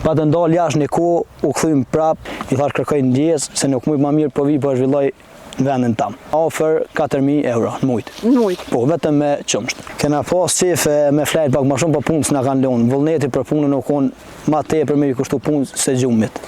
Pa të ndalë jashtë një kohë, u kthym prap, i thash kërkoj ndjes, se nuk mujt më mirë po vi po zhvilloj në vendin tam. Ofër 4.000 euro në mujt. Në mujt? Po, vetëm me qëmsht. Kena pas qefe me flajt pak më shumë, po punës na kanë lënë. Vullneti për punën nuk konë ma tepër me i kushtu punës se gjumit.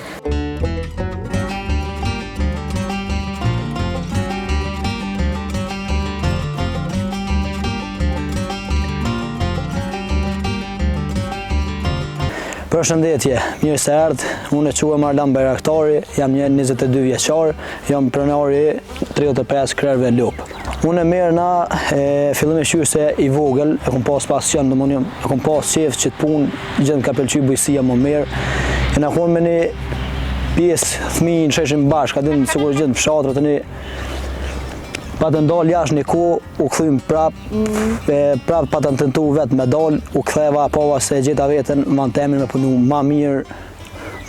Përshëndetje, mirë se erdhë, unë e quhem Arlan Bayraktari, jam një 22 vjeçar, jam pronari 35 krerëve lopë. Unë e merrna fillimisht se i vogël, e kom pas pasion, domethënë e kom pas qejf që të punë, gjë ka pëlqyer bujësia më mirë. E na konë me një pjesë fëmijë në sheshin bashkë, aty sigurisht gjë në fshatër tani. Pa të ndalë jashtë një kohë, u kthym prap pa të tentu vetë me dalë, u ktheva pava se gjeta veten më temin me punu ma mirë,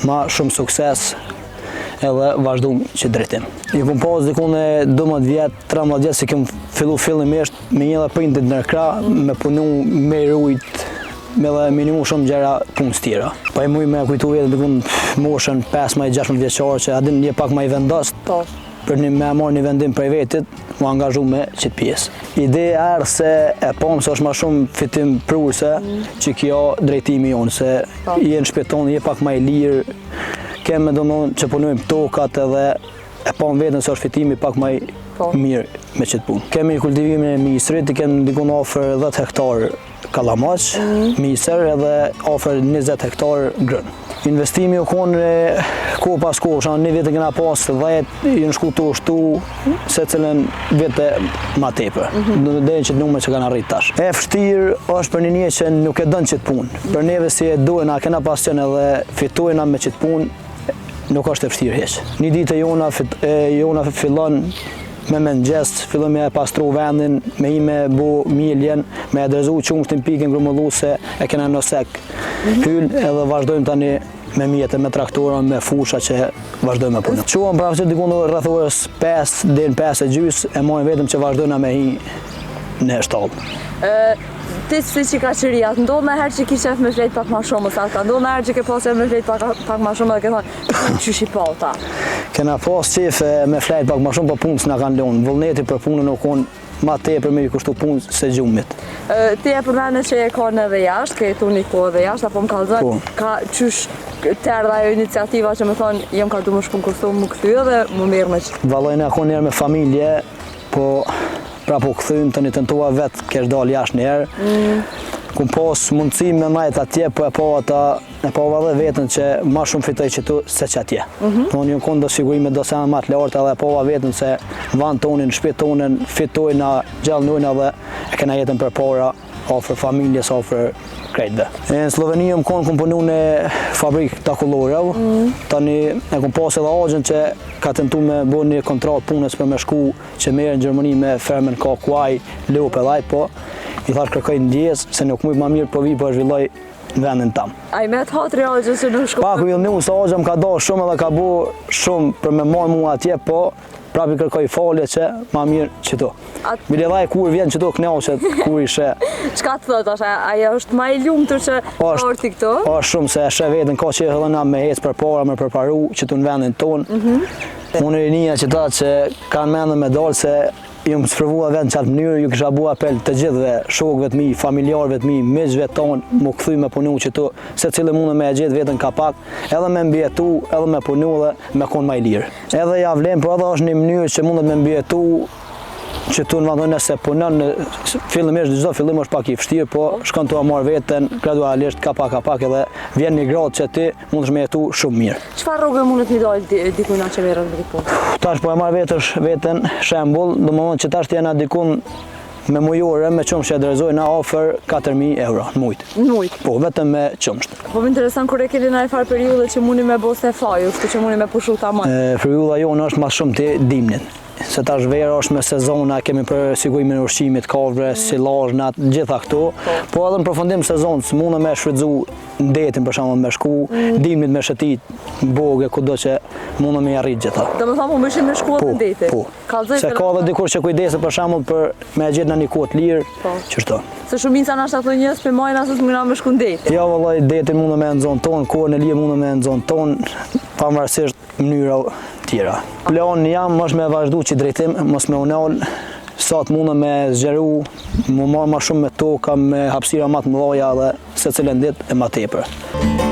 ma shumë sukses, edhe vazhdum që drejtim. I kom pas dikun e 12 vjetë, 13 vjetë, se kem fillu fillimisht me një dhe printit nërkra, me punu me rujt, me dhe minimu shumë gjera punës tjera. Pa i muj me kujtu vetë dikun moshën 15-16 vjeçar, që adin një pak ma i vendost, për me marrë një vendim prej vetit, mu angazhu me qitë pjesë. Ideja erë se e pomë se është ma shumë fitim prurse që kjo drejtimi jonë, se jenë shpjeton, je pak ma i lirë, keme do më që punojmë tokat edhe e pomë vetën se është fitimi pak ma i mirë me qitë punë. Kemi kultivimin e misrit, i kemi dikun ofër 10 hektar kalamac, misër edhe ofër 20 hektar grënë. Investimi u konë kohë pas kohë, shanë një vete kena pas 10, i në shku të ushtu, se cilën vete ma tepër. Dhe që të nume që kanë arrit tash. E fështirë është për një që nuk e dënë qitë punë. Për neve si e dojna, kena pasion edhe fitojna me qitë punë, nuk është e fështirë heqë. Një ditë jona fillon me mëngjes, fillon me pastru vendin, me i me bu miljen, me e drezu qumshtin pikën grumullu se e kena në sek hyll edhe vazhdojmë tani me mjetë, me traktora, me fusha që vazhdojmë me punë. Quam pra që dikun rreth orës 5 dhe në 5:30 e mojnë vetëm që vazhdojmë me hi në shtallë. Ti si që ka qëriat, ndonë në herë që ki qef me flet pak ma shumë, ndonë në herë që ke pas me flet pak ma shumë dhe ke thonë, qysh i pa ta? Kena pas qef me flet pak ma shumë, po punës na kanë lënë. Vullneti për punën nuk konë ma tepër me i kushtu punës se gjumit. Ti e përmene që e ka në edhe jashtë, ke jetu një kohë edhe jashtë, apo më kalëzën, ka qysh të erdha jo iniciativa që me thonë, jem ka du më shkunkursu, më këthy edhe më mirë me që. Valojnë e konë njerë me familje, po pra po këthym të një tentua vetë kesh dalë jashtë njerë. Kum pas mundësi me majtë atje, po e pava dhe vetën që ma shumë fitoj që tu se që atje. Në një konë do sigurime do se në matë lartë edhe e pava vetën se vanë tonin, shpit tonin, fitojna, gjallënojna dhe e kena jetën për para, ofër familjes, ofër krejtëve. Në Sloveni më konë kom punu në fabrikë takullore, tani e kom pas edhe agjen që ka tentu me bo një kontrat punës për me shku që merë në Gjermani me fermen ka kuaj, lop e laj, po i thash kërkoj ndjes, se nuk mujt ma mirë po vi po zhvilloj në vendin tam. A i me të hatri agjen që nuk shku? Pak u ilniu se agjen më ka do shumë edhe ka bo shumë për me marë mua atje, po prapi kërkoj falje që ma mirë qëto. Bile dhaj kur vjen qëto knjaqet, kur ishe. Qka të thot, aja është ma i lumëtur që orti këto? Është shumë se eshe vetën ka që edhe na me hecë për para, me përparu qëtu në vendin tonë. Unë rinia që ta që kanë mendë me dalë se ju më spërvua vend qatë mënyrë, ju kësha bua apel të gjithve, shokëve të mi, familjarëve të mi, miqve tonë, mu këthy me punu që tu, se cilë mundë me e gjithë vetën ka pak, edhe me mbjetu, edhe me punu dhe me konë ma i lirë. Edhe ja vlenë, por edhe është një mënyrë që mundët me mbjetu, që tu në vandojnë nëse punën, fillimisht çdo fillim është pak i vështirë, po shkon tu a marr veten gradualisht ka pak edhe vjen një gradë që ti mundesh me jetu shumë mirë. Çfarë rrugë mundet mi dalë dikujt që merret me këtë punë? Tash po e marr veten shembull, domethënë që tash jena dikun me mujore, me qumsht që drejzojnë ofër 4.000 euro në mujt. Në mujt? Po, vetëm me qumsht. Po më interesant kur e keni në farë periudhe që mundi me bo se faju, kështu që mundi me pushu ta më? Periudha jonë është ma shumë të dimnin. se tash vera është me sezona, kemi për sigurimin e ushqimit, kafshë, silazh, gjitha këto, po edhe në përfundim sezonit mundem me shfrytzu detin për shembull me shku, dimnit me shëtit, boge, kudo që mundem me arrit gjitha. Domethënë po mëshin me shkuat në detin. Po. Se ka edhe dikur që kujdeset për shembull për me gjetë në një kohë të lirë, çështo. Se shumica na ashtu njerëz për majnë asë mëna me shku në det. Jo vallai, detin mundem me nxon ton, kohën e lirë mundem me nxon ton, pavarësisht mënyrave tjera. Plani jam është me vazhdu që drejtim, mos me unal, sa të mundem me zgjeru, më marr më shumë me toka, me hapësira më të mëdha dhe secilën ditë e më tepër.